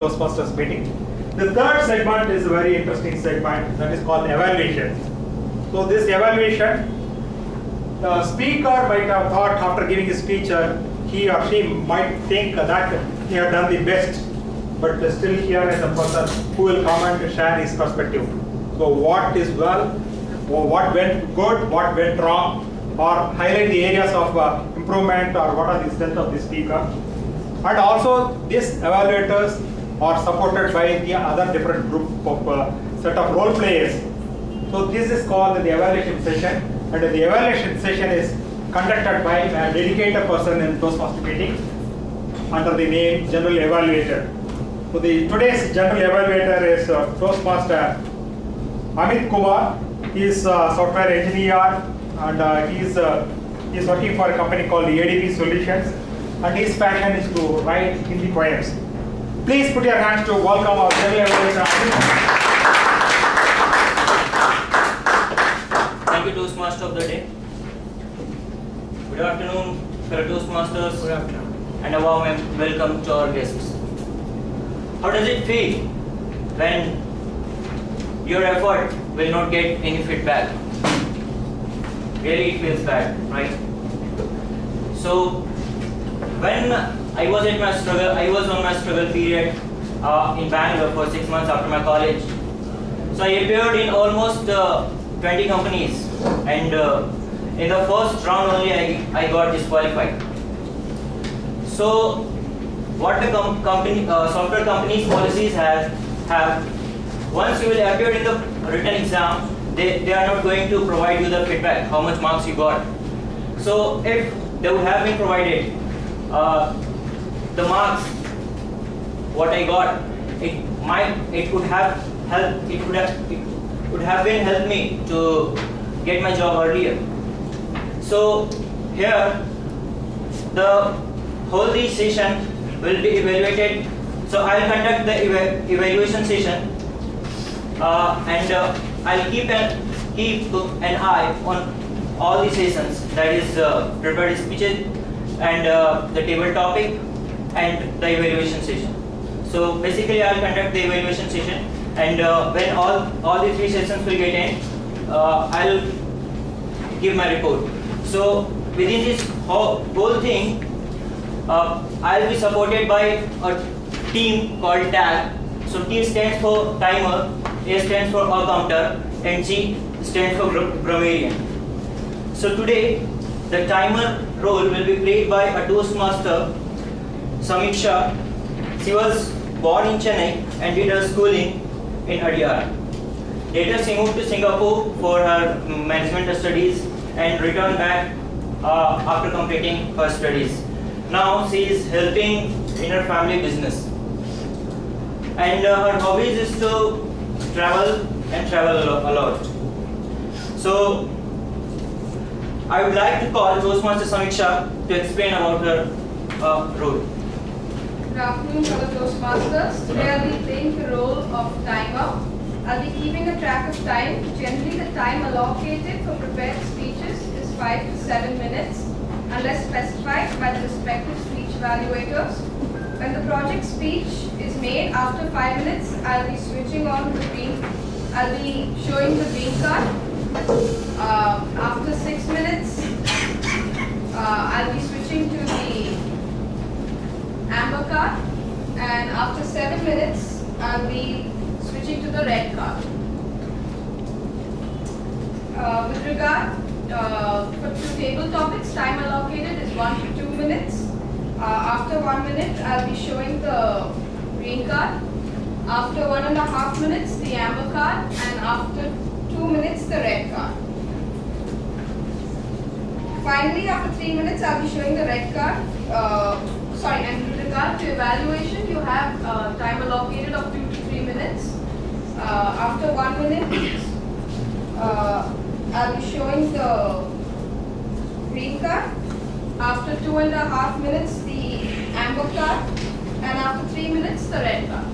Toastmasters meeting. The third segment is a very interesting segment that is called evaluation. So this evaluation, the speaker might have thought after giving his speech, he or she might think that he had done the best, but still here is a person who will come and share his perspective. So what is well, or what went good, what went wrong, or highlight the areas of improvement, or what are the strengths of the speaker. And also these evaluators are supported by the other different group of set of role players. So this is called the evaluation session, and the evaluation session is conducted by a dedicated person in Toastmaster meeting under the name General Evaluator. So today's General Evaluator is Toastmaster Amit Kumar. He is a software engineer, and he is working for a company called ADP Solutions, and his passion is to write Hindi poems. Please put your hands to welcome our General Evaluator. Thank you, Toastmaster of the day. Good afternoon, fellow Toastmasters. Good afternoon. And a warm welcome to our guests. How does it feel when your effort will not get any feedback? Really, it feels bad, right? So, when I was on my struggle period in Bangalore for 6 months after my college. So I appeared in almost 20 companies, and in the first round only I got disqualified. So what the software companies policies have, once you will appear in the written exam, they are not going to provide you the feedback, how much marks you got. So if they would have been provided the marks, what I got, it would have been helped me to get my job earlier. So here the whole session will be evaluated. So I'll conduct the evaluation session, and I'll keep an eye on all the sessions, that is prepared speeches and the table topic and the evaluation session. So basically I'll conduct the evaluation session, and when all the 3 sessions will get in, I'll give my report. So within this whole thing, I'll be supported by a team called TAG. So T stands for timer, A stands for counter, and G stands for grammarian. So today, the timer role will be played by a Toastmaster, Samiksha. She was born in Chennai and did her schooling in Adyar. Later, she moved to Singapore for her management studies and returned back after completing her studies. Now, she is helping in her family business. And her hobbies is to travel a lot. So, I would like to call Toastmaster Samiksha to explain about her role. Good afternoon, fellow Toastmasters. Today I'll be playing the role of timer. I'll be keeping a track of time. Generally, the time allocated for prepared speeches is 5 to 7 minutes, unless specified by the respective speech evaluators. When the project speech is made after 5 minutes, I'll be switching on the green. I'll be showing the green card. After 6 minutes, I'll be switching to the amber card, and after 7 minutes, I'll be switching to the red card. With regard to table topics, time allocated is 1 to 2 minutes. After 1 minute, I'll be showing the green card. After 1.5 minutes, the amber card, and after 2 minutes, the red card. Finally, after 3 minutes, I'll be showing the red card. And with regard to evaluation, you have time allocated of 2 to 3 minutes. After 1 minute, I'll be showing the green card. After 2.5 minutes, the amber card, and after 3 minutes, the red card.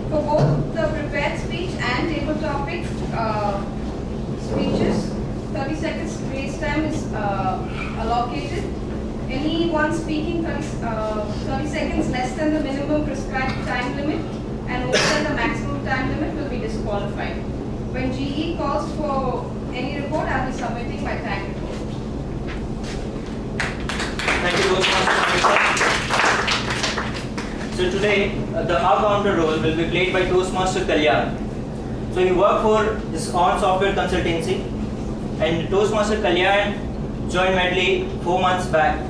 For both the prepared speech and table topic speeches, 30 seconds grace time is allocated. In Anyone speaking 30 seconds less than the minimum prescribed time limit and more than the maximum time limit will be disqualified. When GE calls for any report, I'll be submitting my time report. Thank you, Toastmaster. So today, the R-counter role will be played by Toastmaster Kalyan. So he worked for his own software consultancy, and Toastmaster Kalyan joined Medley 4 months back.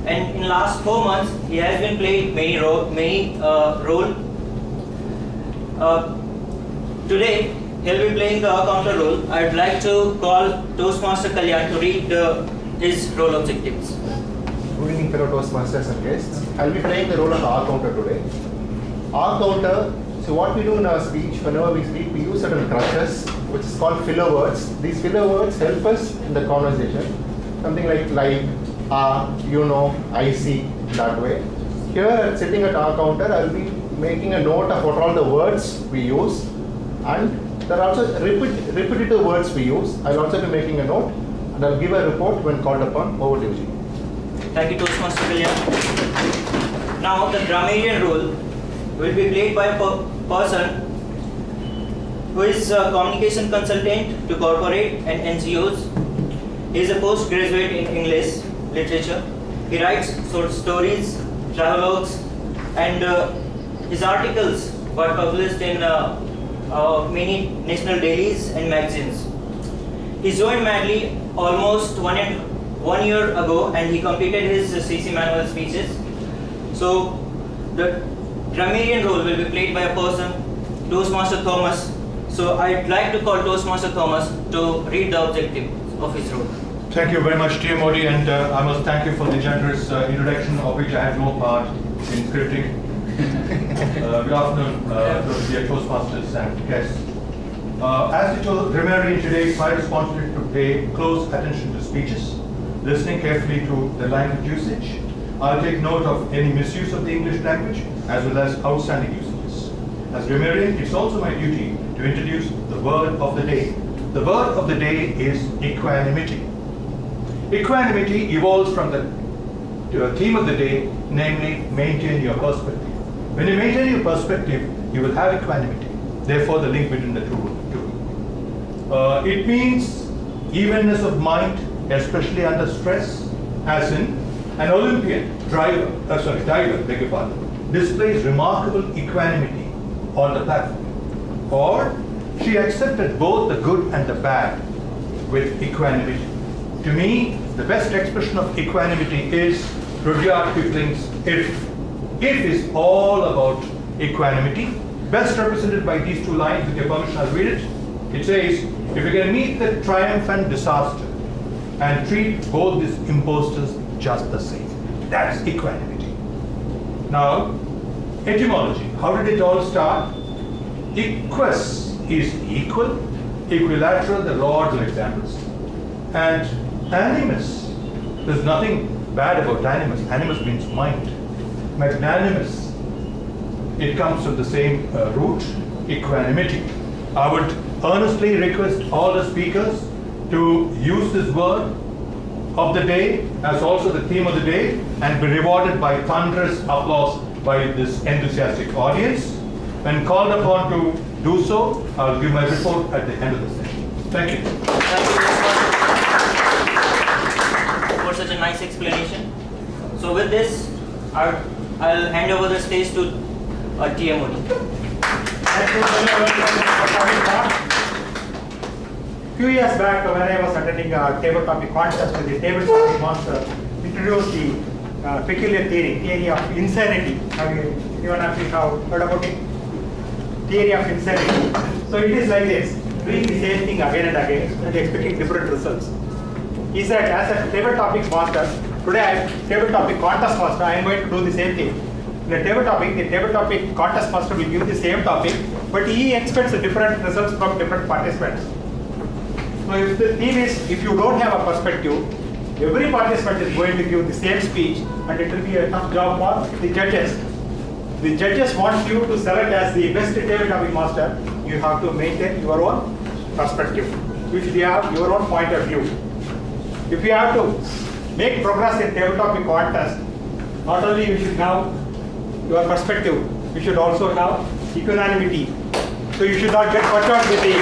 And in last 4 months, he has been playing many role. Today, he'll be playing the R-counter role. I'd like to call Toastmaster Kalyan to read his role objectives. Good evening, fellow Toastmasters and guests. I'll be playing the role of the R-counter today. R-counter, so what we do in our speech, whenever we speak, we use certain crutches, which is called filler words. These filler words help us in the conversation. Something like, you know, I see, that way. Here, sitting at R-counter, I'll be making a note of what all the words we use, and there are also repetitive words we use. I'll also be making a note, and I'll give a report when called upon. Over to you, G. Thank you, Toastmaster Kalyan. Now, the grammarian role will be played by a person who is a communication consultant to corporate and NGOs. He is a postgraduate in English literature. He writes short stories, travelogues, and his articles were published in many national dailies and magazines. He joined Medley almost 1 year ago, and he completed his CC manual speeches. So the grammarian role will be played by a person, Toastmaster Thomas. So I'd like to call Toastmaster Thomas to read the objective of his role. Thank you very much, dear Modi, and I must thank you for the generous introduction, of which I had no part in scripting. Good afternoon, dear Toastmasters and guests. As the grammarian today, it's my responsibility to pay close attention to speeches, listening carefully to the language usage. I'll take note of any misuse of the English language as well as outstanding usages. As grammarian, it's also my duty to introduce the word of the day. The word of the day is equanimity. Equanimity evolves from the theme of the day, namely maintain your perspective. When you maintain your perspective, you will have equanimity. Therefore, the link between the two. It means evenness of mind, especially under stress, as in an Olympian diver, beg your pardon, displays remarkable equanimity on the platform. Or she accepted both the good and the bad with equanimity. To me, the best expression of equanimity is Rudyard Kipling's If. If is all about equanimity, best represented by these two lines. With your permission, I'll read it. It says, if you can meet the triumphant disaster and treat both these imposters just the same. That's equanimity. Now, etymology. How did it all start? Equus is equal, equilateral, the Lord's examples. And animus, there's nothing bad about animus. Animus means mind. Magnanimous, it comes from the same root, equanimity. I would earnestly request all the speakers to use this word of the day as also the theme of the day and be rewarded by thunderous applause by this enthusiastic audience. When called upon to do so, I'll give my report at the end of the session. Thank you. Thank you for such a nice explanation. So with this, I'll hand over the stage to TMOD. Few years back, when I was attending a table topic contest with the table topic master, introduced the peculiar theory of insanity. Have you anyone actually heard about it? Theory of insanity. So it is like this: doing the same thing again and again and expecting different results. He said, as a table topic master, today I am table topic contest master. I am going to do the same thing. In the table topic contest master will give the same topic, but he expects different results from different participants. So if the theme is, if you don't have a perspective, every participant is going to give the same speech, and it will be a tough job for the judges. The judges want you to select as the best table topic master. You have to maintain your own perspective. You should have your own point of view. If you have to make progress in table topic contest, not only you should have your perspective, you should also have equanimity. So you should not get perturbed with the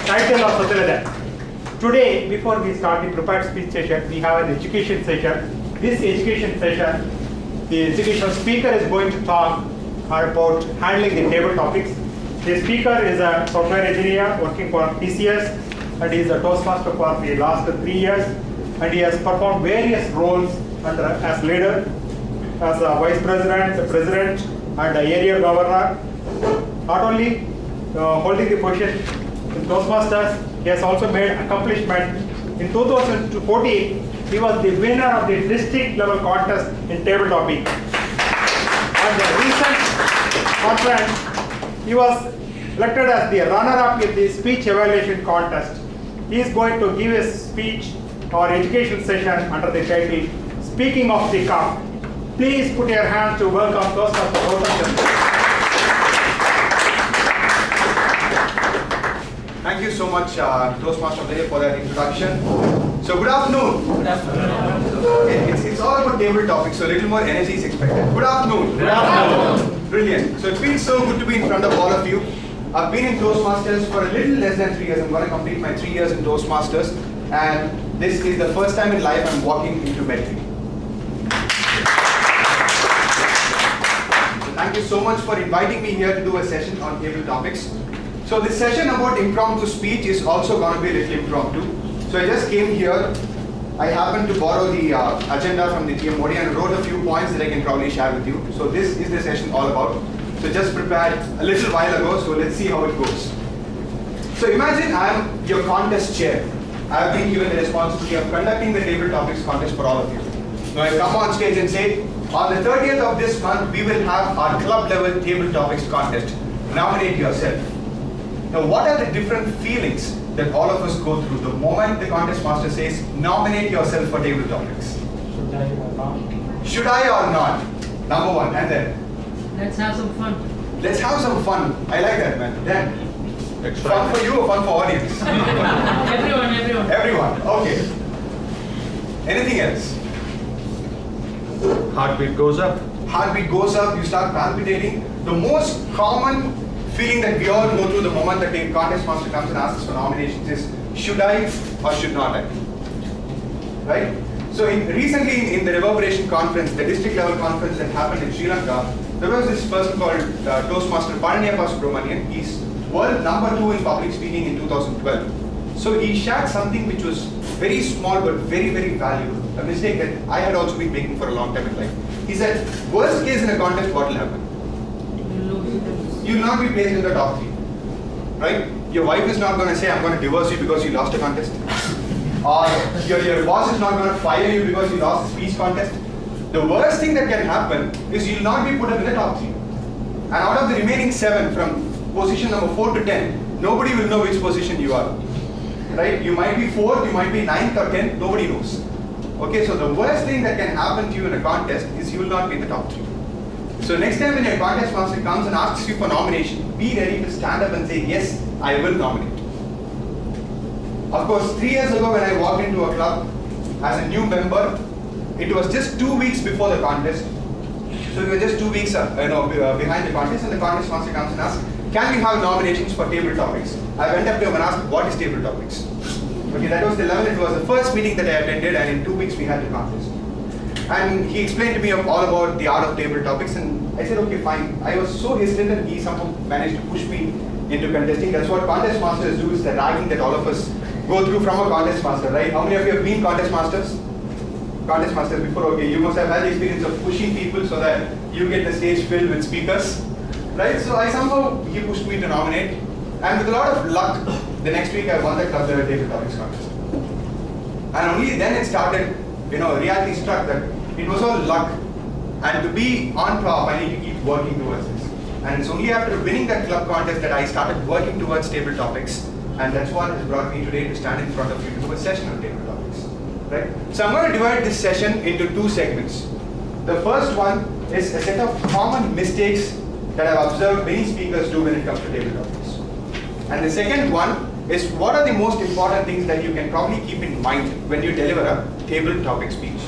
title of Satyanadan. Today, before we start the prepared speech session, we have an education session. This education session, the educational speaker is going to talk about handling the table topics. The speaker is a software engineer working for TCS, and he is a Toastmaster for the last 3 years, and he has performed various roles as leader, as a vice president, the president, and the area governor. Not only holding the position in Toastmasters, he has also made accomplishment. In 2014, he was the winner of the district level contest in table topic. At the recent conference, he was elected as the runner-up in the speech evaluation contest. He is going to give a speech or education session under the title, Speaking of the Cup. Please put your hands to welcome Toastmaster Gautam. Thank you so much, Toastmaster Day, for that introduction. So, good afternoon. Good afternoon. Okay, it's all about table topics, so a little more energy is expected. Good afternoon. Good afternoon. Brilliant. So, it feels so good to be in front of all of you. I've been in Toastmasters for a little less than 3 years. I'm going to complete my 3 years in Toastmasters, and this is the first time in life I'm walking into Medley. So, thank you so much for inviting me here to do a session on table topics. So this session about impromptu speech is also going to be a little impromptu. So I just came here. I happened to borrow the agenda from the TM Modi and wrote a few points that I can probably share with you. So this is the session all about. So just prepared a little while ago, so let's see how it goes. So imagine I am your contest chair. I have been given the responsibility of conducting the table topics contest for all of you. Now I come on stage and say, on the 30th of this month, we will have our club level table topics contest. Nominate yourself. Now, what are the different feelings that all of us go through the moment the contest master says, nominate yourself for table topics? Should I or not? Number one, and then? Let's have some fun. Let's have some fun. I like that, man. Then? Fun for you or fun for audience? Everyone. Everyone, okay. Anything else? Heartbeat goes up. Heartbeat goes up, you start palpitating. The most common feeling that we all go through the moment that the contest master comes and asks for nominations is, should I or should not I? Right? So recently in the Reverberation conference, the district level conference that happened in Sri Lanka, there was this person called Toastmaster Paraniyappa Subramanian. He's world number 2 in public speaking in 2012. So he shared something which was very small but very, very valuable. A mistake that I had also been making for a long time in life. He said, worst case in a contest, what will happen? You will not be placed in the top 3, right? Your wife is not going to say, I'm going to divorce you because you lost a contest. Or your boss is not going to fire you because you lost a speech contest. The worst thing that can happen is you will not be put up in the top 3. And out of the remaining 7, from position number 4 to 10, nobody will know which position you are, right? You might be 4th, you might be 9th or 10th, nobody knows. Okay, so the worst thing that can happen to you in a contest is you will not be in the top 3. So next time when your contest master comes and asks you for nomination, be ready to stand up and say, yes, I will nominate. Of course, 3 years ago when I walked into a club as a new member, it was just 2 weeks before the contest. So we were just 2 weeks behind the contest, and the contest master comes and asks, can we have nominations for table topics? I went up to him and asked, what is table topics? Okay, that was the level. It was the first meeting that I attended, and in 2 weeks we had the contest. And he explained to me all about the art of table topics, and I said, okay, fine. I was so hesitant, and he somehow managed to push me into contesting. That's what contest masters do, is the ragging that all of us go through from a contest master, right? How many of you have been contest masters? Contest masters before, okay, you must have had the experience of pushing people so that you get the stage filled with speakers, right? So he pushed me to nominate, and with a lot of luck, the next week I won the club level table topics contest. And only then it started, reality struck that it was all luck, and to be on top, I need to keep working towards this. And it's only after winning that club contest that I started working towards table topics, and that's what has brought me today to stand in front of you to do a session on table topics. Right? So I'm going to divide this session into 2 segments. The first one is a set of common mistakes that I've observed many speakers do when it comes to table topics. And the second one is what are the most important things that you can probably keep in mind when you deliver a table topic speech.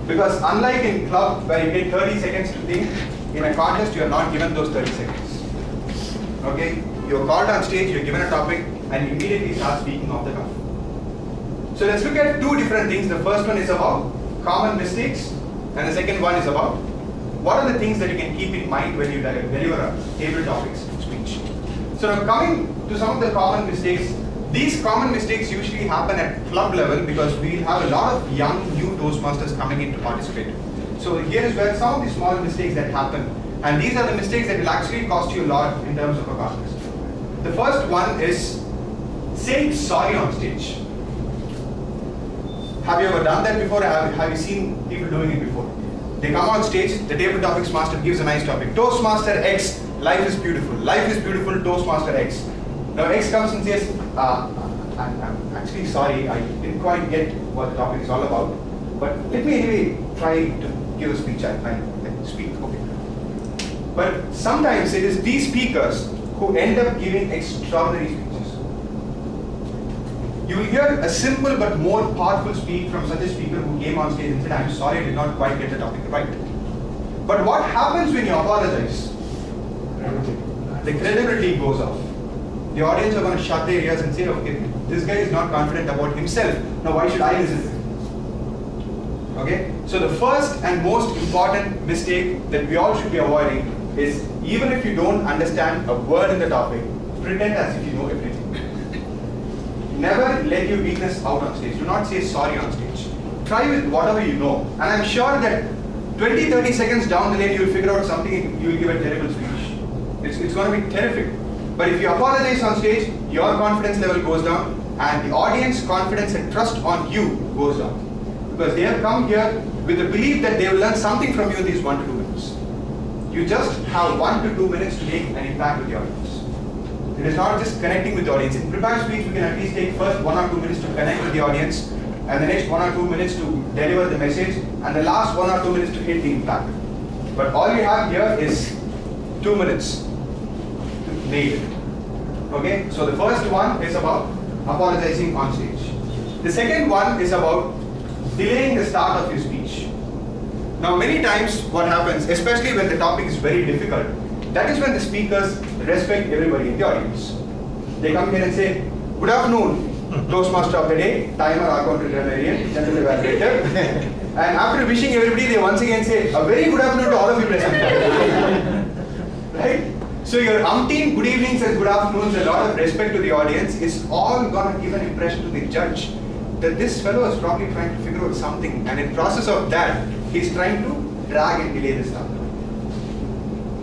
Because unlike in club where you get 30 seconds to think, in a contest you are not given those 30 seconds. Okay? You're called on stage, you're given a topic, and immediately start speaking off the cuff. So let's look at two different things. The first one is about common mistakes, and the second one is about what are the things that you can keep in mind when you deliver a table topics speech. So now coming to some of the common mistakes, these common mistakes usually happen at club level because we have a lot of young new Toastmasters coming in to participate. So here is where some of the small mistakes that happen, and these are the mistakes that will actually cost you a lot in terms of a contest. The first one is saying sorry on stage. Have you ever done that before? Have you seen people doing it before? They come on stage, the table topics master gives a nice topic. Toastmaster X, life is beautiful. Life is beautiful, Toastmaster X. Now X comes and says, I'm actually sorry, I didn't quite get what the topic is all about. But let me anyway try to give a speech. I speak, okay. But sometimes it is these speakers who end up giving extraordinary speeches. You will hear a simple but more powerful speech from such a speaker who came on stage and said, I'm sorry, I did not quite get the topic right. But what happens when you apologize? The credibility goes off. The audience are going to shut their ears and say, okay, this guy is not confident about himself. Now why should I listen to him? Okay? So the first and most important mistake that we all should be avoiding is, even if you don't understand a word in the topic, pretend as if you know everything. Never let your weakness out on stage. Do not say sorry on stage. Try with whatever you know. And I'm sure that 20-30 seconds down the lane you will figure out something and you will give a terrible speech. It's going to be terrific. But if you apologize on stage, your confidence level goes down and the audience confidence and trust on you goes down. Because they have come here with the belief that they will learn something from you in these 1 to 2 minutes. You just have 1 to 2 minutes to make an impact with the audience. It is not just connecting with the audience. In prepared speech, we can at least take first 1 or 2 minutes to connect with the audience, and the next 1 or 2 minutes to deliver the message, and the last 1 or 2 minutes to hit the impact. But all you have here is 2 minutes to nail it. Okay? So the first one is about apologizing on stage. The second one is about delaying the start of your speech. Now many times what happens, especially when the topic is very difficult, that is when the speakers respect everybody in the audience. They come here and say, good afternoon, Toastmaster of the day, timer, accountant, grammarian, general evaluator. And after wishing everybody, they once again say, a very good afternoon to all of you present. Right? So your umpteen good evenings and good afternoons, a lot of respect to the audience, is all going to give an impression to the judge that this fellow is probably trying to figure out something, and in process of that, he's trying to drag and delay the stuff.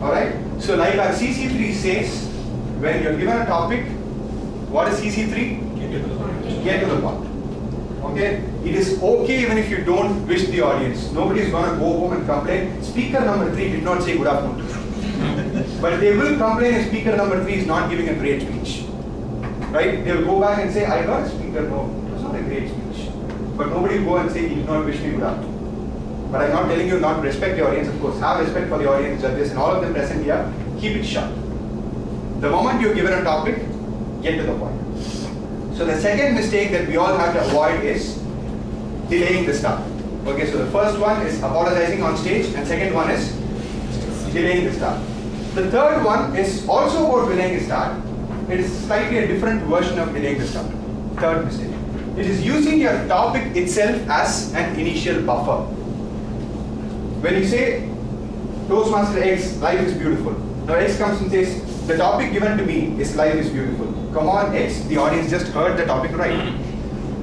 Alright? So like our CC3 says, when you're given a topic, what is CC3? Get to the point. Okay? It is okay even if you don't wish the audience. Nobody is going to go home and complain, speaker number 3 did not say good afternoon to me. But they will complain if speaker number 3 is not giving a great speech. Right? They will go back and say, I heard speaker, no, it was not a great speech. But nobody will go and say, he did not wish me good afternoon. But I'm not telling you not to respect your audience, of course. Have respect for the audience, judges, and all of them present here. Keep it short. The moment you're given a topic, get to the point. So the second mistake that we all have to avoid is delaying the start. Okay, so the first one is apologizing on stage, and second one is delaying the start. The third one is also about delaying the start. It is slightly a different version of delaying the start. Third mistake. It is using your topic itself as an initial buffer. When you say, Toastmaster X, life is beautiful. Now X comes and says, the topic given to me is life is beautiful. Come on X, the audience just heard the topic right.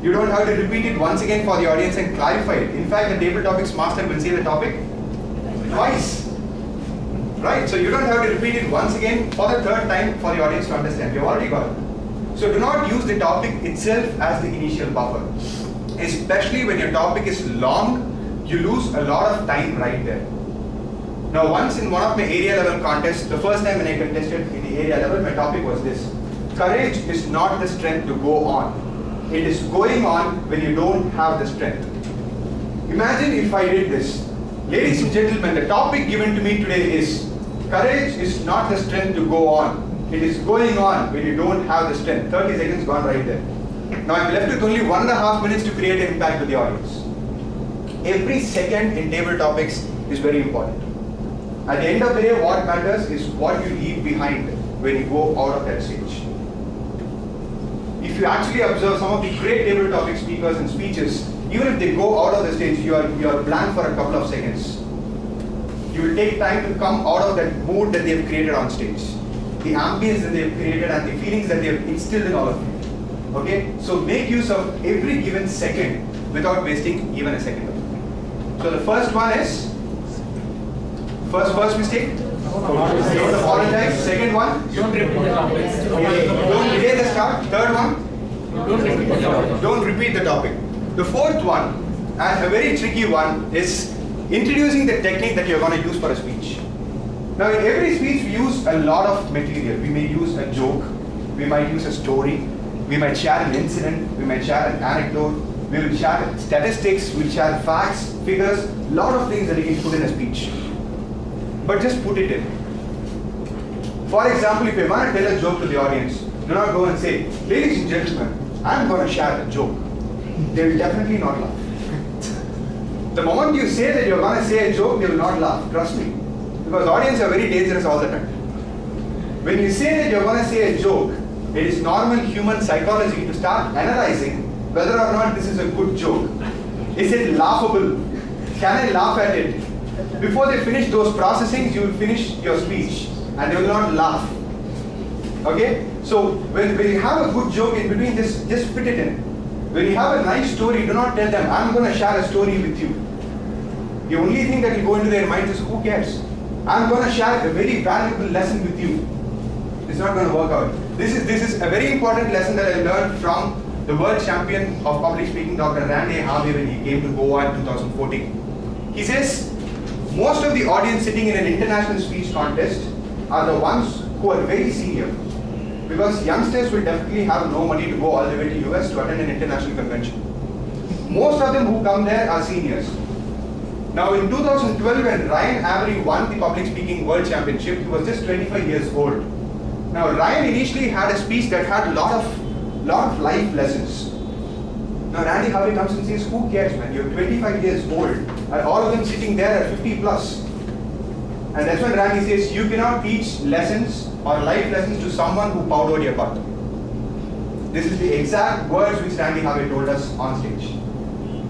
You don't have to repeat it once again for the audience and clarify it. In fact, the table topics master will say the topic twice. Right? So you don't have to repeat it once again for the third time for the audience to understand. You've already got it. So do not use the topic itself as the initial buffer. Especially when your topic is long, you lose a lot of time right there. Now once in one of my area level contests, the first time when I contested in the area level, my topic was this. Courage is not the strength to go on. It is going on when you don't have the strength. Imagine if I did this. Ladies and gentlemen, the topic given to me today is, courage is not the strength to go on. It is going on when you don't have the strength. 30 seconds gone right there. Now I'm left with only 1.5 minutes to create an impact with the audience. every second in table topics is very important. At the end of the day, what matters is what you leave behind when you go out of that stage. If you actually observe some of the great table topic speakers and speeches, even if they go out of the stage, you are blank for a couple of seconds. You will take time to come out of that mood that they have created on stage, the ambience that they have created and the feelings that they have instilled in all of you. Okay? So make use of every given second without wasting even a second of it. So the first one is, first mistake, don't apologize. Second one, Don't repeat the topic. don't delay the start. Third one, Don't repeat the topic. don't repeat the topic. The fourth one, and a very tricky one, is introducing the technique that you're going to use for a speech. Now in every speech we use a lot of material. We may use a joke, we might use a story, we might share an incident, we might share an anecdote, we will share statistics, we'll share facts, figures, lot of things that you can put in a speech. But just put it in. For example, if you want to tell a joke to the audience, do not go and say, ladies and gentlemen, I'm going to share a joke. They will definitely not laugh. The moment you say that you're going to say a joke, they will not laugh, trust me. Because audiences are very dangerous all the time. When you say that you're going to say a joke, it is normal human psychology to start analyzing whether or not this is a good joke. Is it laughable? Can I laugh at it? Before they finish those processings, you will finish your speech and they will not laugh. Okay? So when you have a good joke in between, just fit it in. When you have a nice story, do not tell them, I'm going to share a story with you. The only thing that will go into their minds is, who cares? I'm going to share a very valuable lesson with you. It's not going to work out. This is a very important lesson that I learned from the world champion of public speaking, Dr. Randy Harvey, when he came to Goa in 2014. He says, most of the audience sitting in an international speech contest are the ones who are very senior. Because youngsters will definitely have no money to go all the way to US to attend an international convention. Most of them who come there are seniors. Now in 2012, when Ryan Avery won the public speaking world championship, he was just 25 years old. Now Ryan initially had a speech that had a lot of life lessons. Now Randy Harvey comes and says, who cares, man? You're 25 years old, and all of them sitting there are 50 plus. And that's when Randy says, you cannot teach lessons or life lessons to someone who powdered your butt. This is the exact words which Randy Harvey told us on stage.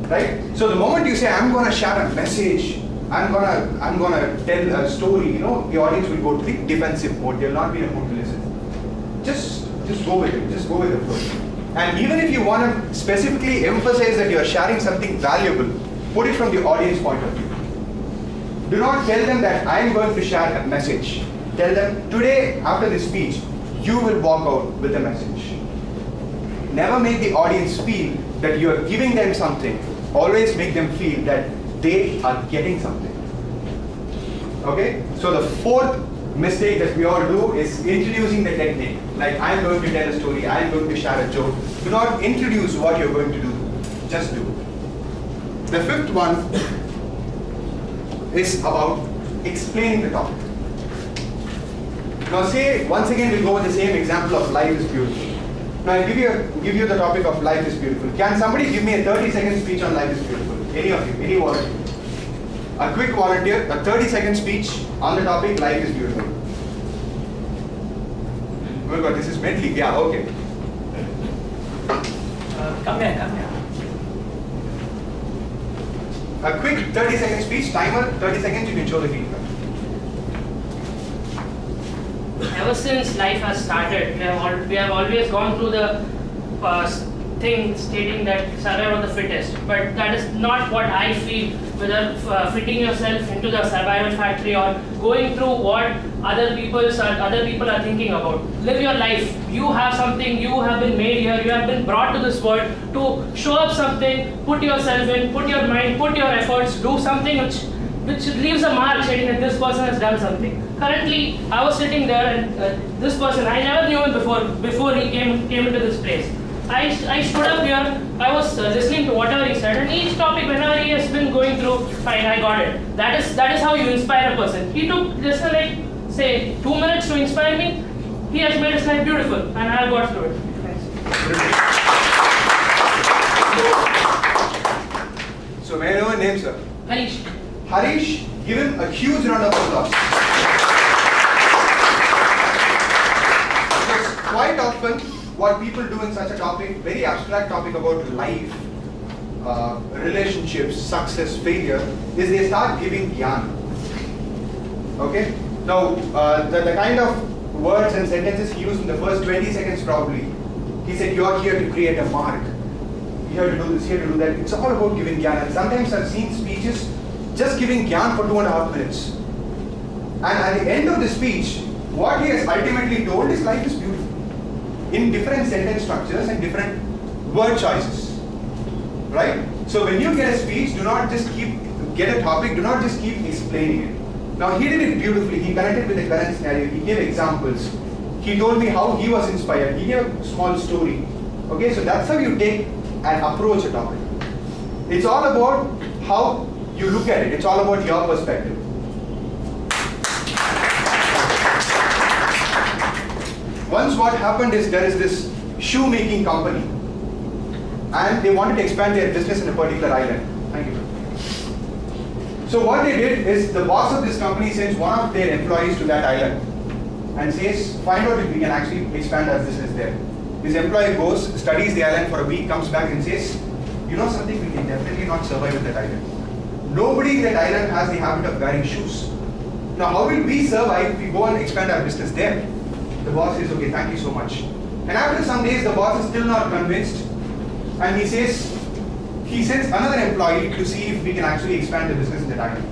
Right? So the moment you say, I'm going to share a message, I'm gonna tell a story, the audience will go to the defensive mode. They'll not be in a mood to listen. Just go with it. Just go with the flow. And even if you want to specifically emphasize that you're sharing something valuable, put it from the audience point of view. Do not tell them that I'm going to share a message. Tell them, today after this speech, you will walk out with a message. Never make the audience feel that you are giving them something. Always make them feel that they are getting something. Okay? So the fourth mistake that we all do is introducing the technique. Like, I'm going to tell a story, I'm going to share a joke. Do not introduce what you're going to do. Just do it. The fifth one is about explaining the topic. Now say, once again we'll go with the same example of life is beautiful. Now I'll give you the topic of life is beautiful. Can somebody give me a 30-second speech on life is beautiful? Any of you, any volunteer? A quick volunteer, a 30-second speech on the topic life is beautiful. Oh my God, this is mentally, yeah, okay. Come here. A quick 30-second speech, timer, 30 seconds, you can show the feedback. Ever since life has started, we have always gone through the thing stating that survival of the fittest. But that is not what I feel, whether fitting yourself into the survival factory or going through what other people are thinking about. Live your life. You have something, you have been made here, you have been brought to this world to show up something, put yourself in, put your mind, put your efforts, do something which leaves a mark stating that this person has done something. Currently, I was sitting there and this person, I never knew him before he came into this place. I stood up here, I was listening to whatever he said, and each topic, whenever he has been going through, fine, I got it. That is how you inspire a person. He took just say 2 minutes to inspire me. He has made his life beautiful, and I have got through it. Thanks. So may I know your name, sir? Harish. Harish, give him a huge round of applause. Because quite often, what people do in such a topic, very abstract topic about life, relationships, success, failure, is they start giving gyan. Okay? Now, the kind of words and sentences he used in the first 20 seconds probably, he said, you're here to create a mark. Here to do this, here to do that. It's all about giving gyan. And sometimes I've seen speeches just giving gyan for 2.5 minutes. And at the end of the speech, what he has ultimately told is life is beautiful. In different sentence structures and different word choices. Right? So when you get a speech, do not just get a topic, do not just keep explaining it. Now he did it beautifully. He connected with the current scenario. He gave examples. He told me how he was inspired. He gave a small story. Okay, so that's how you take and approach a topic. It's all about how you look at it. It's all about your perspective. Once what happened is there is this shoemaking company and they wanted to expand their business in a particular island. Thank you. So what they did is the boss of this company sends one of their employees to that island and says, find out if we can actually expand our business there. This employee goes, studies the island for a week, comes back and says, you know something, we can definitely not survive at that island. Nobody in that island has the habit of wearing shoes. Now how will we survive if we go and expand our business there? The boss says, okay, thank you so much. And after some days, the boss is still not convinced. And he sends another employee to see if we can actually expand the business in that island.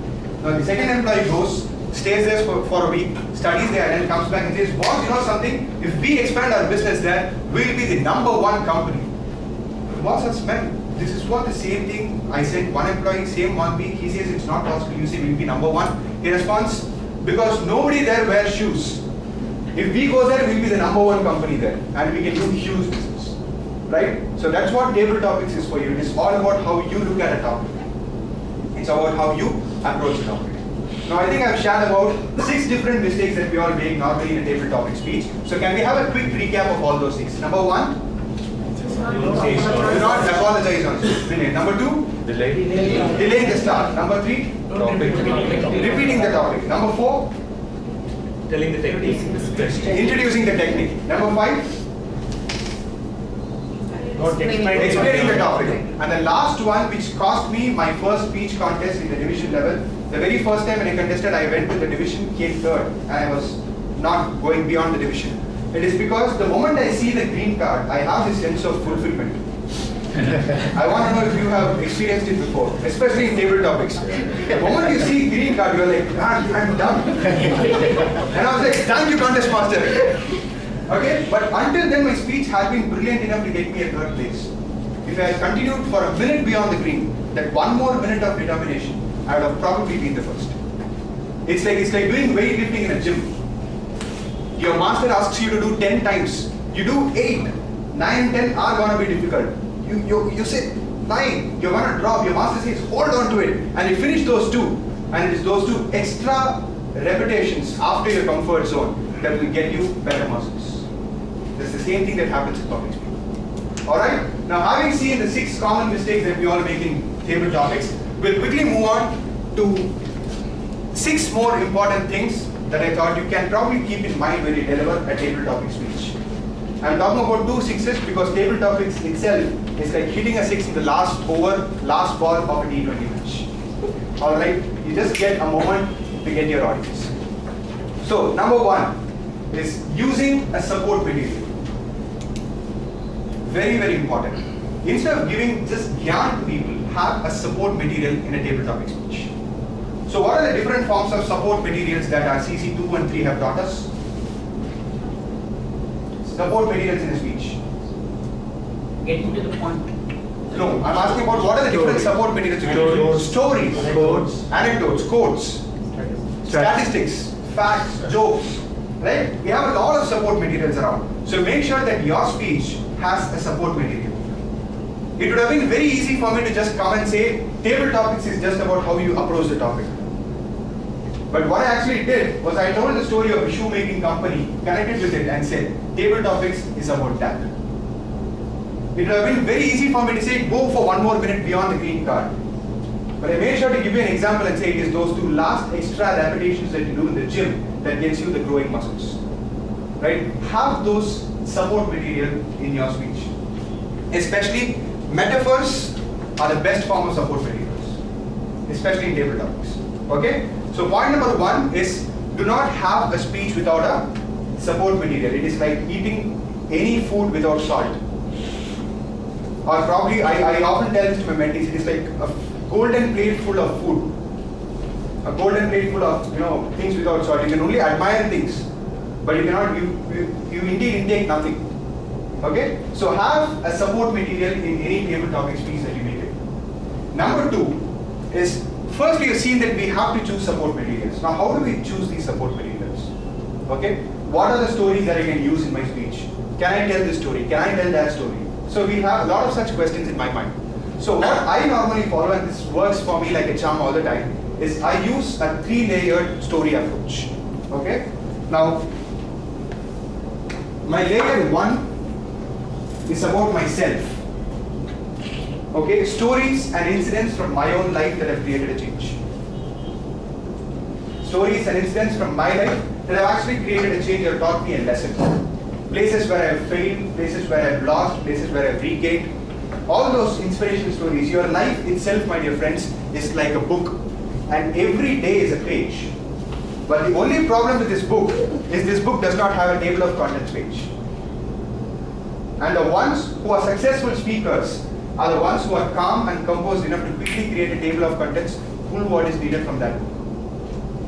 Now the second employee goes, stays there for a week, studies the island, comes back and says, boss, you know something? If we expand our business there, we'll be the #1 company. The boss says, man, this is what the same thing I sent one employee, same 1 week. He says it's not possible. You say we'll be #1. He responds, because nobody there wears shoes. If we go there, we'll be the #1 company there, and we can do huge business, right? So that's what table topics is for you. It is all about how you look at a topic. It's about how you approach a topic. Now I think I've shared about 6 different mistakes that we all make normally in a table topic speech. So can we have a quick recap of all those 6? Number 1, do not apologize on it. Brilliant. Number 2, delaying the start. Number 3, repeating the topic. Number 4, Telling the technique. introducing the technique. Number 5, explaining the topic. And the last one, which cost me my first speech contest in the division level. The very first time when I contested, I went to the division, came third, and I was not going beyond the division. It is because the moment I see the green card, I have this sense of fulfillment. I want to know if you have experienced it before, especially in table topics. The moment you see green card, you're like, I'm done. And I was like, thank you, contest master. Okay, but until then my speech had been brilliant enough to get me a third place. If I had continued for a minute beyond the green, that one more minute of determination, I would have probably been the first. It's like doing weightlifting in a gym. Your master asks you to do 10 times. You do 8, 9, 10 are going to be difficult. You say 9, you're going to drop. Your master says hold on to it, and you finish those 2. And it is those 2 extra repetitions after your comfort zone that will get you better muscles. That's the same thing that happens in public speaking. Alright, now having seen the 6 common mistakes that we all make in table topics, we'll quickly move on to 6 more important things that I thought you can probably keep in mind when you deliver a table topic speech. I'm talking about 2 sixes because table topics itself is like hitting a 6 in the last ball of a T20 match. Alright, you just get a moment to get your audience. So, number 1 is using a support material. Very, very important. Instead of giving just yarn to people, have a support material in a table topic speech. So what are the different forms of support materials that our CC 2 and 3 have taught us? Support materials in a speech. Getting to the point. No, I'm asking about what are the different support materials you can Stories, anecdotes, quotes, statistics, facts, jokes, right? We have a lot of support materials around. So make sure that your speech has a support material. It would have been very easy for me to just come and say, table topics is just about how you approach the topic. But what I actually did was I told the story of a shoemaking company, connected with it and said, table topics is about that. It would have been very easy for me to say, go for 1 more minute beyond the green card. But I made sure to give you an example and say it is those 2 last extra repetitions that you do in the gym that gets you the growing muscles. Right? Have those support material in your speech. Especially metaphors are the best form of support materials, especially in table topics. Okay? So point number 1 is do not have a speech without a support material. It is like eating any food without salt. Or probably, I often tell this to my mentees, it is like a golden plate full of food. A golden plate full of things without salt. You can only admire things, but you cannot, you indeed intake nothing. Okay? So have a support material in any table topic speech that you make it. Number 2 is, first we have seen that we have to choose support materials. Now how do we choose these support materials? Okay? What are the stories that I can use in my speech? Can I tell this story? Can I tell that story? So we have a lot of such questions in my mind. So what I normally follow, and this works for me like a charm all the time, is I use a 3-layered story approach. Okay? Now, my layer 1 is about myself. Okay? Stories and incidents from my own life that have created a change. Stories and incidents from my life that have actually created a change or taught me a lesson. Places where I have failed, places where I have lost, places where I have regained. All those inspirational stories. Your life itself, my dear friends, is like a book. And every day is a page. But the only problem with this book is this book does not have a table of contents page. And the ones who are successful speakers are the ones who are calm and composed enough to quickly create a table of contents, pull what is needed from that book.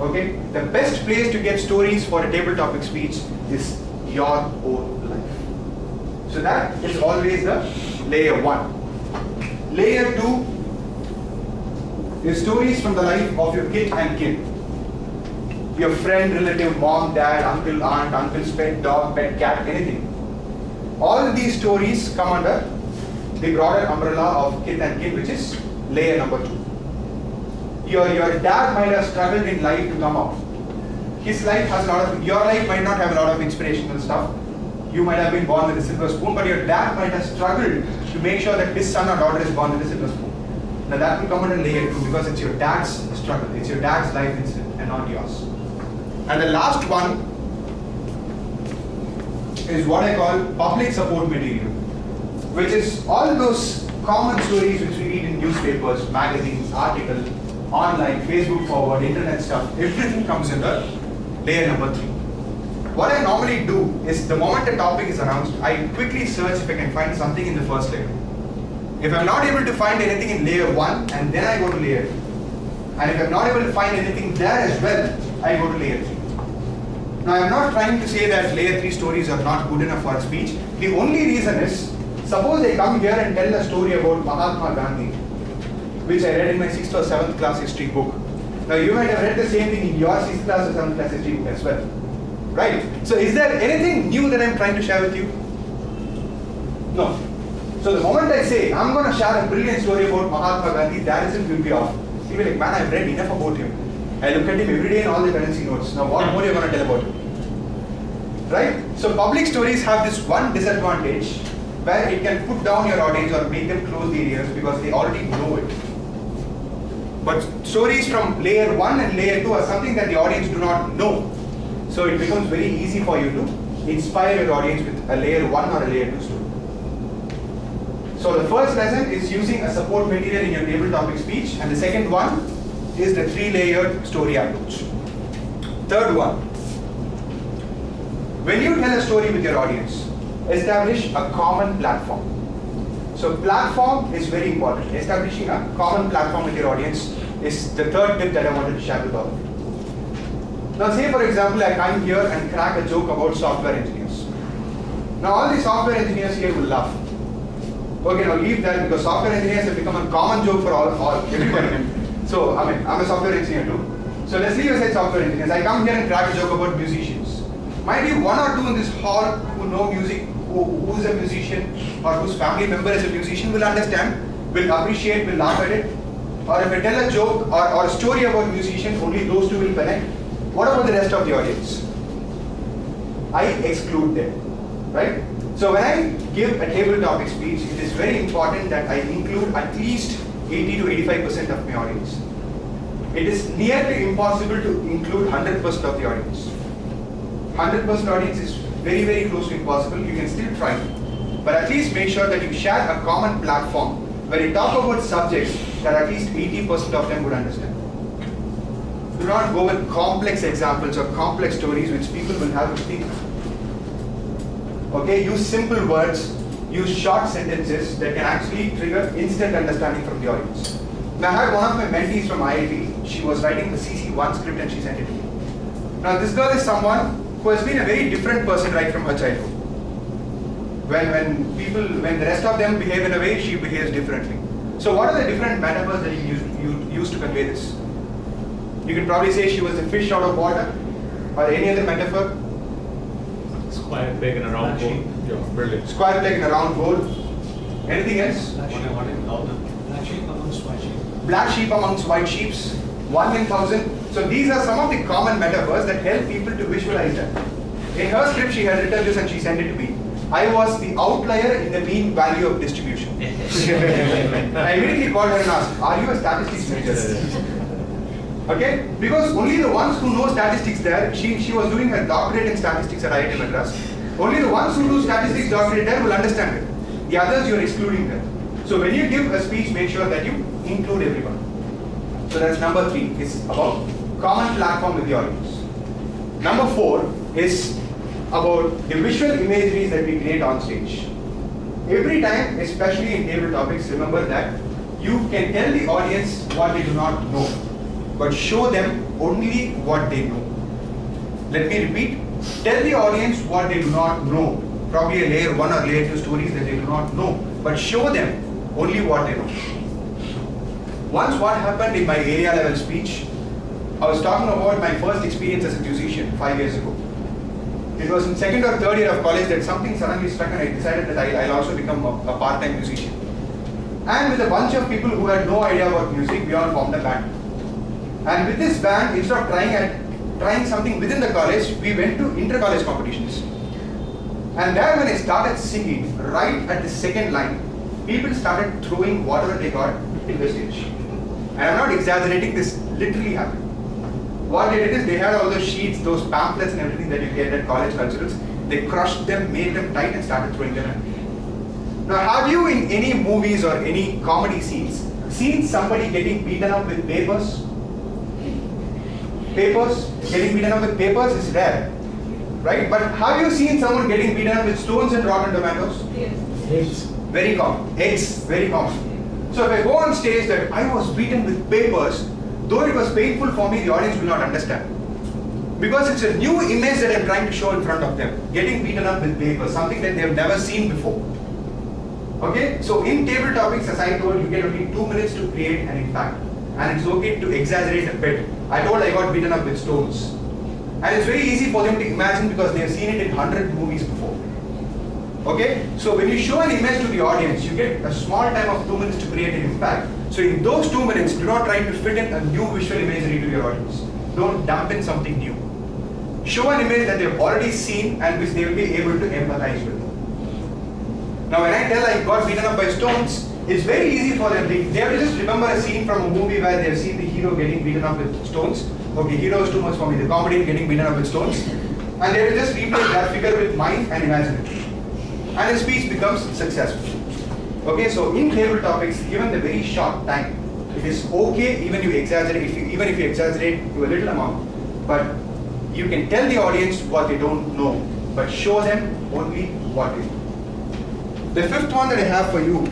Okay? The best place to get stories for a table topic speech is your own life. So that is always the layer 1. Layer 2 is stories from the life of your kith and kin. Your friend, relative, mom, dad, uncle, aunt, uncle's pet, dog, pet, cat, anything. All these stories come under the broader umbrella of kith and kin, which is layer number 2. Your dad might have struggled in life to come out. His life has a lot of, your life might not have a lot of inspirational stuff. You might have been born with a silver spoon, but your dad might have struggled to make sure that his son or daughter is born with a silver spoon. Now that will come under layer 2 because it's your dad's struggle, it's your dad's life incident and not yours. And the last one is what I call public support material, which is all those common stories which we read in newspapers, magazines, articles, online, Facebook forward, internet stuff, everything comes under layer number 3. What I normally do is the moment a topic is announced, I quickly search if I can find something in the first layer. If I'm not able to find anything in layer 1, and then I go to layer 2. And if I'm not able to find anything there as well, I go to layer 3. Now I'm not trying to say that layer 3 stories are not good enough for a speech. The only reason is, suppose I come here and tell a story about Mahatma Gandhi, which I read in my 6th or 7th class history book. Now you might have read the same thing in your 6th class or 7th class history book as well. Right? So is there anything new that I'm trying to share with you? No. So the moment I say, I'm going to share a brilliant story about Mahatma Gandhi, Darrison will be off. He'll be like, man, I've read enough about him. I look at him every day in all the currency notes. Now what more are you going to tell about him? Right? So public stories have this one disadvantage where it can put down your audience or make them close their ears because they already know it. But stories from layer 1 and layer 2 are something that the audience do not know. So it becomes very easy for you to inspire your audience with a layer 1 or a layer 2 story. So the first lesson is using a support material in your table topic speech, and the second one is the 3-layered story approach. Third one, when you tell a story with your audience, establish a common platform. So platform is very important. Establishing a common platform with your audience is the third tip that I wanted to share with all of you. Now say for example, I come here and crack a joke about software engineers. Now all the software engineers here will laugh. Okay, now leave that because software engineers have become a common joke for all everybody. So I mean, I'm a software engineer too. So let's leave aside software engineers. I come here and crack a joke about musicians. Might be one or two in this hall who know music, who is a musician or whose family member is a musician will understand, will appreciate, will laugh at it. Or if I tell a joke or a story about a musician, only those two will connect. What about the rest of the audience? I exclude them, right? So when I give a table topic speech, it is very important that I include at least 80 to 85% of my audience. It is nearly impossible to include 100% of the audience. 100% audience is very, very close to impossible. You can still try, but at least make sure that you share a common platform where you talk about subjects that at least 80% of them would understand. Do not go with complex examples or complex stories which people will have to think. Okay, use simple words, use short sentences that can actually trigger instant understanding from the audience. Now, I had one of my mentees from IIT. She was writing the CC1 script and she sent it to me. Now, this girl is someone who has been a very different person right from her childhood. When the rest of them behave in a way, she behaves differently. So, what are the different metaphors that you use to convey this? You can probably say she was a fish out of water, or any other metaphor. Square peg in a round hole. Yeah, brilliant. Square peg in a round hole. Anything else? Black sheep amongst white sheep. 1 in 1,000. So these are some of the common metaphors that help people to visualize that. In her script, she had written this and she sent it to me. I was the outlier in the mean value of distribution. I immediately called her and asked, are you a statistics major? Okay? Because only the ones who know statistics there, she was doing her doctorate in statistics at IIT Madras. Only the ones who do statistics doctorate there will understand it. The others you are excluding them. So when you give a speech, make sure that you include everyone. So that's number 3, is about common platform with the audience. Number 4 is about the visual imageries that we create on stage. Every time, especially in table topics, remember that you can tell the audience what they do not know, but show them only what they know. Let me repeat, tell the audience what they do not know, probably a layer 1 or layer 2 stories that they do not know, but show them only what they know. Once what happened in my area level speech, I was talking about my first experience as a musician 5 years ago. It was in 2nd or 3rd year of college that something suddenly struck and I decided that I'll also become a part-time musician. And with a bunch of people who had no idea about music, we all formed a band. And with this band, instead of trying something within the college, we went to inter-college competitions. And there when I started singing, right at the second line, people started throwing whatever they got in the stage. And I'm not exaggerating, this literally happened. What they did is they had all those sheets, those pamphlets and everything that you get at college culturals. They crushed them, made them tight and started throwing them at me. Now have you in any movies or any comedy scenes seen somebody getting beaten up with papers? Getting beaten up with papers is rare, right? But have you seen someone getting beaten up with stones and rotten tomatoes? Yes. Very common. Eggs, very common. So if I go on stage that I was beaten with papers, though it was painful for me, the audience will not understand. Because it's a new image that I'm trying to show in front of them. Getting beaten up with papers, something that they have never seen before. Okay? So in table topics, as I told you, get only 2 minutes to create an impact. And it's okay to exaggerate a bit. I told I got beaten up with stones. And it's very easy for them to imagine because they have seen it in 100 movies before. Okay? So when you show an image to the audience, you get a small time of 2 minutes to create an impact. So in those 2 minutes, do not try to fit in a new visual imagery to your audience. Don't dump in something new. Show an image that they've already seen and which they will be able to empathize with. Now when I tell I got beaten up by stones, it's very easy for them. They have to just remember a scene from a movie where they have seen the hero getting beaten up with stones. Okay, hero is too much for me. The comedian getting beaten up with stones. And they will just replace that figure with mind and imagine it. And his speech becomes successful. Okay, so in table topics, given the very short time, it is okay even if you exaggerate to a little amount, but you can tell the audience what they don't know, but show them only what they know. The 5th one that I have for you,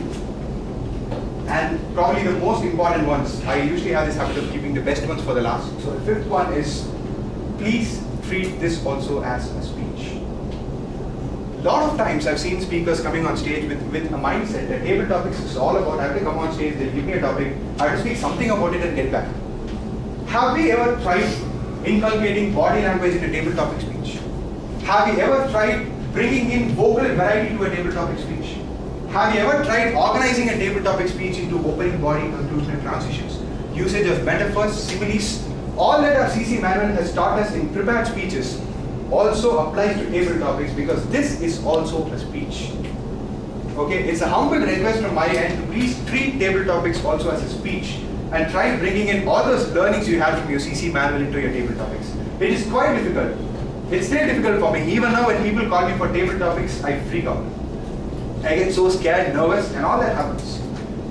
and probably the most important ones, I usually have this habit of keeping the best ones for the last. So the 5th one is, please treat this also as a speech. A lot of times I've seen speakers coming on stage with a mindset that table topics is all about, I have to come on stage, they'll give me a topic, I have to speak something about it and get back. Have we ever tried inculcating body language in a table topic speech? Have you ever tried bringing in vocal variety to a table topic speech? Have you ever tried organizing a table topic speech into opening, body, conclusion and transitions? Usage of metaphors, similes, all that our CC manual has taught us in prepared speeches also applies to table topics because this is also a speech. Okay, it's a humble request from my end to please treat table topics also as a speech and try bringing in all those learnings you had from your CC manual into your table topics. It is quite difficult. It's still difficult for me. Even now when people call me for table topics, I freak out. I get so scared, nervous, and all that happens.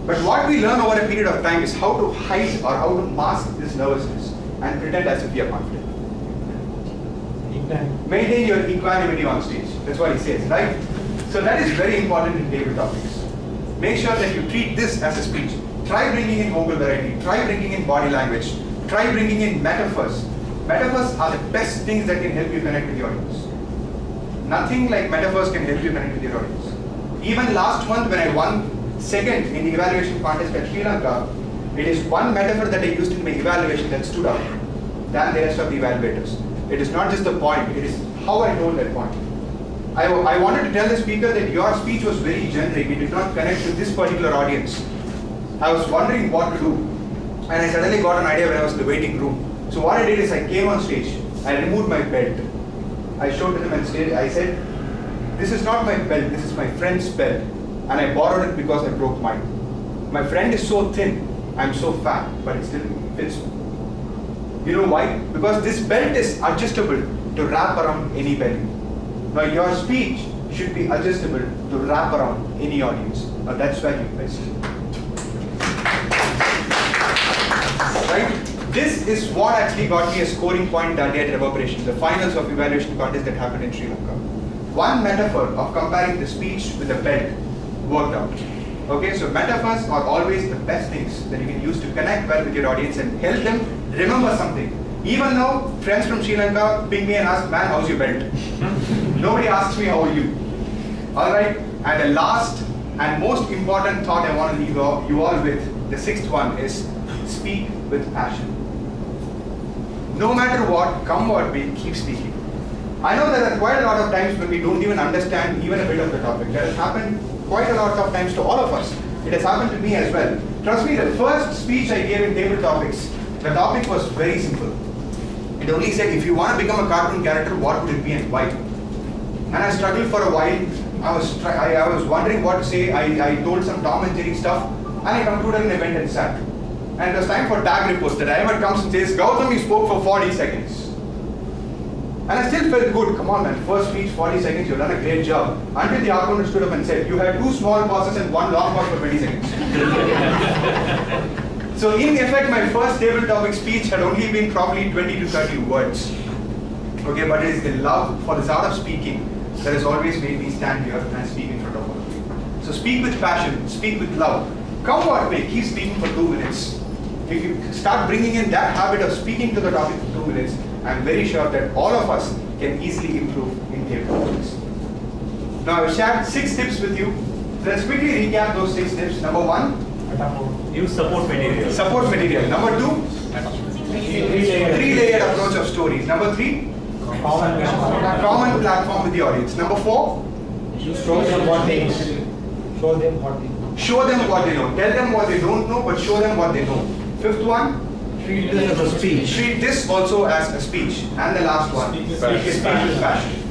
But what we learn over a period of time is how to hide or how to mask this nervousness and pretend as if we are confident. Maintain your equanimity on stage. That's what he says, right? So that is very important in table topics. Make sure that you treat this as a speech. Try bringing in vocal variety. Try bringing in body language. Try bringing in metaphors. Metaphors are the best things that can help you connect with the audience. Nothing like metaphors can help you connect with your audience. Even last month when I won second in the evaluation contest at Sri Lanka, it is one metaphor that I used in my evaluation that stood out than the rest of the evaluators. It is not just the point, it is how I told that point. I wanted to tell the speaker that your speech was very generic, it did not connect to this particular audience. I was wondering what to do, and I suddenly got an idea when I was in the waiting room. So what I did is I came on stage, I removed my belt. I showed to them and I said, this is not my belt, this is my friend's belt. And I borrowed it because I broke mine. My friend is so thin, I'm so fat, but it still fits me. You know why? Because this belt is adjustable to wrap around any belly. Now your speech should be adjustable to wrap around any audience. Now that's where you best. Right? This is what actually got me a scoring point that day at Reverberation, the finals of evaluation contest that happened in Sri Lanka. One metaphor of comparing the speech with the belt worked out. Okay, so metaphors are always the best things that you can use to connect well with your audience and help them remember something. Even now, friends from Sri Lanka ping me and ask, man, how's your belt? Nobody asks me, how are you? Alright, and the last and most important thought I want to leave you all with, the sixth one is speak with passion. No matter what, come what may, keep speaking. I know there are quite a lot of times when we don't even understand even a bit of the topic. That has happened quite a lot of times to all of us. It has happened to me as well. Trust me, the first speech I gave in table topics, the topic was very simple. It only said, if you want to become a cartoon character, what would it be and why? And I struggled for a while. I was wondering what to say. I told some Tom and Jerry stuff, and I concluded an event and sat. And it was time for tag reports. The driver comes and says, Gautam, you spoke for 40 seconds. And I still felt good. Come on, man. First speech, 40 seconds. You've done a great job. Until the accountant stood up and said, you had 2 small pauses and 1 long pause for 20 seconds. So in effect, my first table topic speech had only been probably 20 to 30 words. Okay, but it is the love for this art of speaking that has always made me stand here and speak in front of all of you. So speak with passion, speak with love. Come what may, keep speaking for 2 minutes. If you start bringing in that habit of speaking to the topic for 2 minutes, I'm very sure that all of us can easily improve in table topics. Now I've shared 6 tips with you. Let's quickly recap those 6 tips. Number 1, use support material. support material. Number 2, 3-layered approach of stories. Number 3, common platform with the audience. Number 4, Show them what they know. Show them what they know. show them what they know. Tell them what they don't know, but show them what they know. 5th one, Treat this as a speech. treat this also as a speech. And the last one, speak with passion.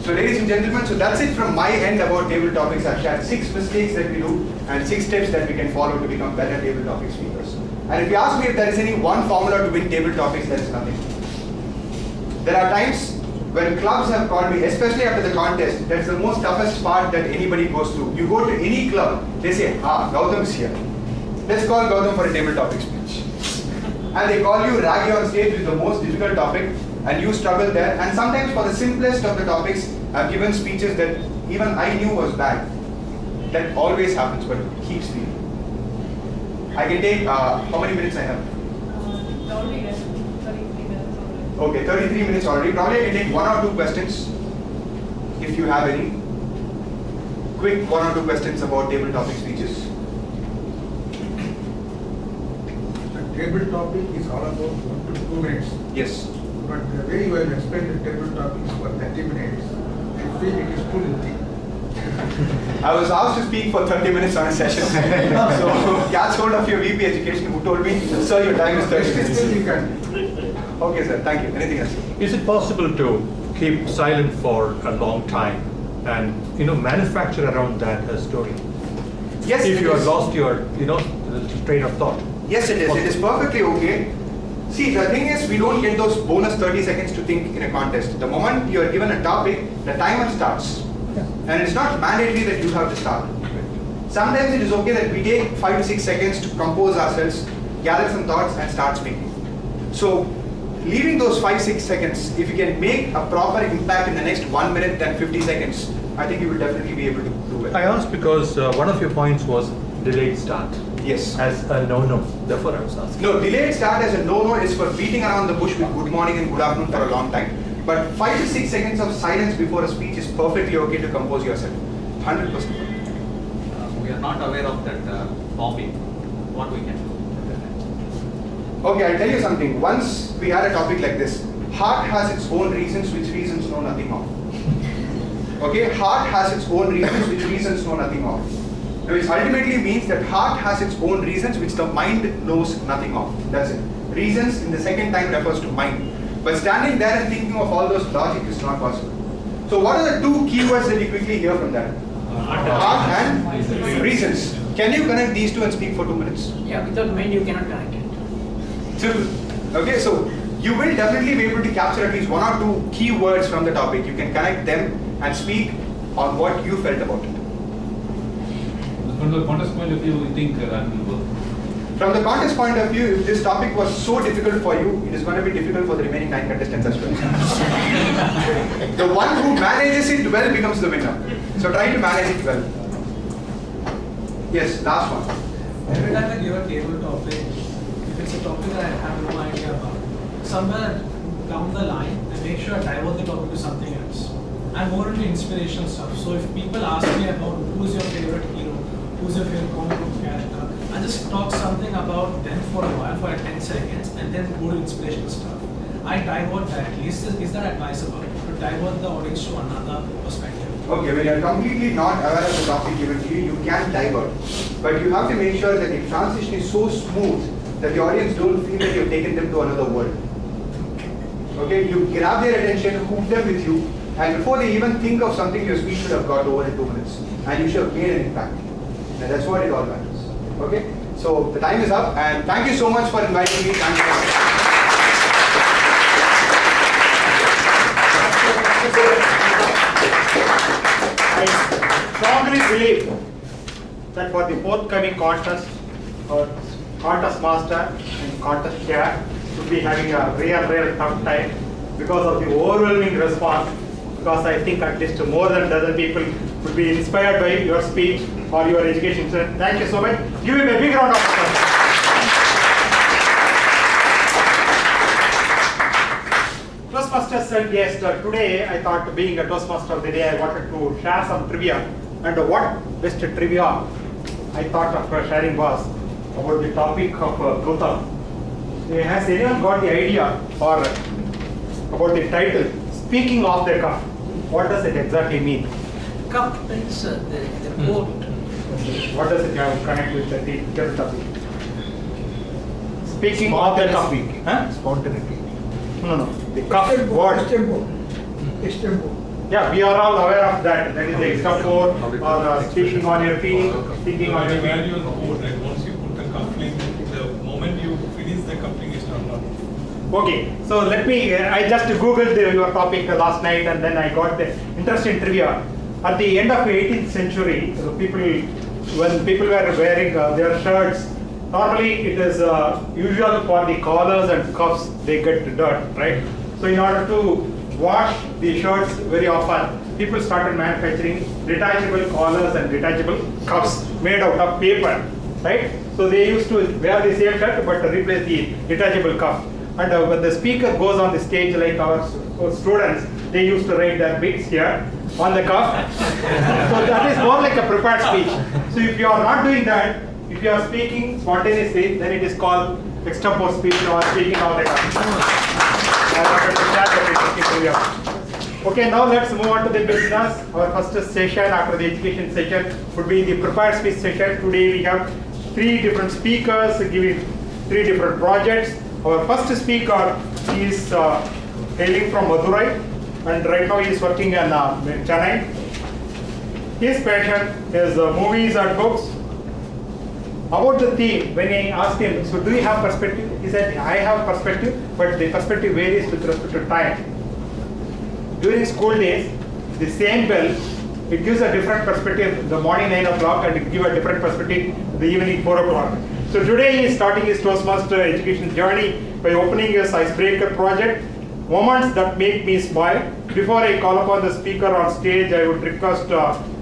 So ladies and gentlemen, so that's it from my end about table topics. I've shared 6 mistakes that we do and 6 tips that we can follow to become better table topic speakers. And if you ask me if there is any one formula to win table topics, there is nothing. There are times when clubs have called me, especially after the contest, that's the most toughest part that anybody goes through. You go to any club, they say, Gautam is here. Let's call Gautam for a table topic speech. And they call you, rag you on stage with the most difficult topic, and you struggle there. And sometimes for the simplest of the topics, I've given speeches that even I knew was bad. That always happens, but keep speaking. I can take, how many minutes I have? Already 33 minutes already. Okay, 33 minutes already. Probably I can take 1 or 2 questions, if you have any. Quick 1 or 2 questions about table topic speeches. The table topic is all about 1 to 2 minutes. Yes. But the way you have explained the table topics for 30 minutes, I feel it is too lengthy. I was asked to speak for 30 minutes on a session. So catch hold of your VP Education who told me, sir, your time is 30 minutes. Still you can. Okay, sir. Thank you. Anything else? Is it possible to keep silent for a long time and manufacture around that story. Yes, If it you have is. lost your train of thought. Yes, it is. It is perfectly okay. See, the thing is, we don't get those bonus 30 seconds to think in a contest. The moment you are given a topic, the timer starts. And it's not mandatory that you have to start. Sometimes it is okay that we take 5 to 6 seconds to compose ourselves, gather some thoughts, and start speaking. So, leaving those 5-6 seconds, if you can make a proper impact in the next 1 minute and 50 seconds, I think you will definitely be able to do it. I asked because one of your points was delayed start Yes. as a no-no. Therefore, I was asking. No, delayed start as a no-no is for beating around the bush with good morning and good afternoon for a long time. But 5 to 6 seconds of silence before a speech is perfectly okay to compose yourself. 100%. We are not aware of that topic. What we can do? Okay, I'll tell you something. Once we had a topic like this, heart has its own reasons which reasons know nothing of. Okay, heart has its own reasons which reasons know nothing of. Which ultimately means that heart has its own reasons which the mind knows nothing of. That's it. Reasons in the second time refers to mind. But standing there and thinking of all those logic is not possible. So what are the two keywords that you quickly hear from that? Heart and reasons. Can you connect these two and speak for 2 minutes? Yeah, without mind you cannot connect it. Okay, so you will definitely be able to capture at least 1 or 2 key words from the topic. You can connect them and speak on what you felt about it. From the contest point of view, we think that will work. From the contest point of view, if this topic was so difficult for you, it is going to be difficult for the remaining 9 contestants as well. The one who manages it well becomes the winner. So try to manage it well. Yes, last one. Every time I give a table topic, if it's a topic that I have no idea about, somewhere down the line, I make sure I divert the topic to something else. I'm more into inspirational stuff. So if people ask me about who's your favorite hero, who's your favorite comic book character, I just talk something about them for a while, for 10 seconds, and then go to inspirational stuff. I divert directly. Is that advisable? To divert the audience to another perspective. Okay, when you're completely not aware of the topic given to you, you can divert. But you have to make sure that the transition is so smooth that the audience don't feel that you've taken them to another world. Okay, you grab their attention, hook them with you, and before they even think of something, your speech should have got over in 2 minutes. And you should have made an impact. And that's what it all matters. Okay, so the time is up, and thank you so much for inviting me. Thank you. I strongly believe that for the forthcoming contest, contest master and contest chair should be having a real tough time because of the overwhelming response. Because I think at least more than a dozen people would be inspired by your speech or your education. So thank you so much. Give him a big round of applause. Toastmasters and guests, today I thought being a Toastmaster of the day, I wanted to share some trivia. And what best trivia I thought of sharing was about the topic of Gautam. Has anyone got the idea or about the title, Speaking Off the Cuff? What does it exactly mean? Cup is the boat. What does it have connect with the topic? Speaking off the cuff. Speaking. Huh? Spontaneity. No. The cuff word. Extempo. Yeah, we are all aware of that. That is the extempore or speaking on your feet, speaking on your Value feet. on the board, right? Once you put the coupling, the moment you finish the coupling is turned on. Okay, so let me, I just googled your topic last night and then I got the interesting trivia. At the end of the 18th century, when people were wearing their shirts, normally it is usual for the collars and cuffs, they get dirt, right? So in order to wash the shirts very often, people started manufacturing detachable collars and detachable cuffs made out of paper, right? So they used to wear the same shirt but replace the detachable cuff. And when the speaker goes on the stage, like our students, they used to write their bits here on the cuff. So that is more like a prepared speech. So if you are not doing that, if you are speaking spontaneously, then it is called extempore speech or speaking on the cuff. I wanted to share that interesting trivia. Okay, now let's move on to the business. Our first session after the education session would be the prepared speech session. Today we have 3 different speakers giving 3 different projects. Our first speaker is hailing from Madurai and right now he is working in Chennai. His passion is movies and books. About the theme, when I asked him, so do you have perspective? He said, I have perspective, but the perspective varies with respect to time. During school days, the same bell, it gives a different perspective in the morning 9 o'clock and it gives a different perspective in the evening 4 o'clock. So today he is starting his Toastmaster education journey by opening his icebreaker project, Moments That Make Me Smile. Before I call upon the speaker on stage, I would request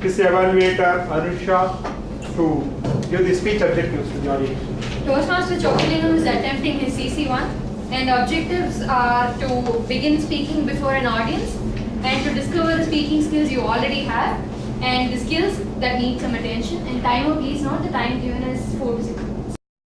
his evaluator, Anusha, to give the speech objectives to the audience. Toastmaster Chockalingam is attempting his CC1 and objectives are to begin speaking before an audience and to discover the speaking skills you already have and the skills that need some attention. And timer, please note the time given is 4 to 6 minutes.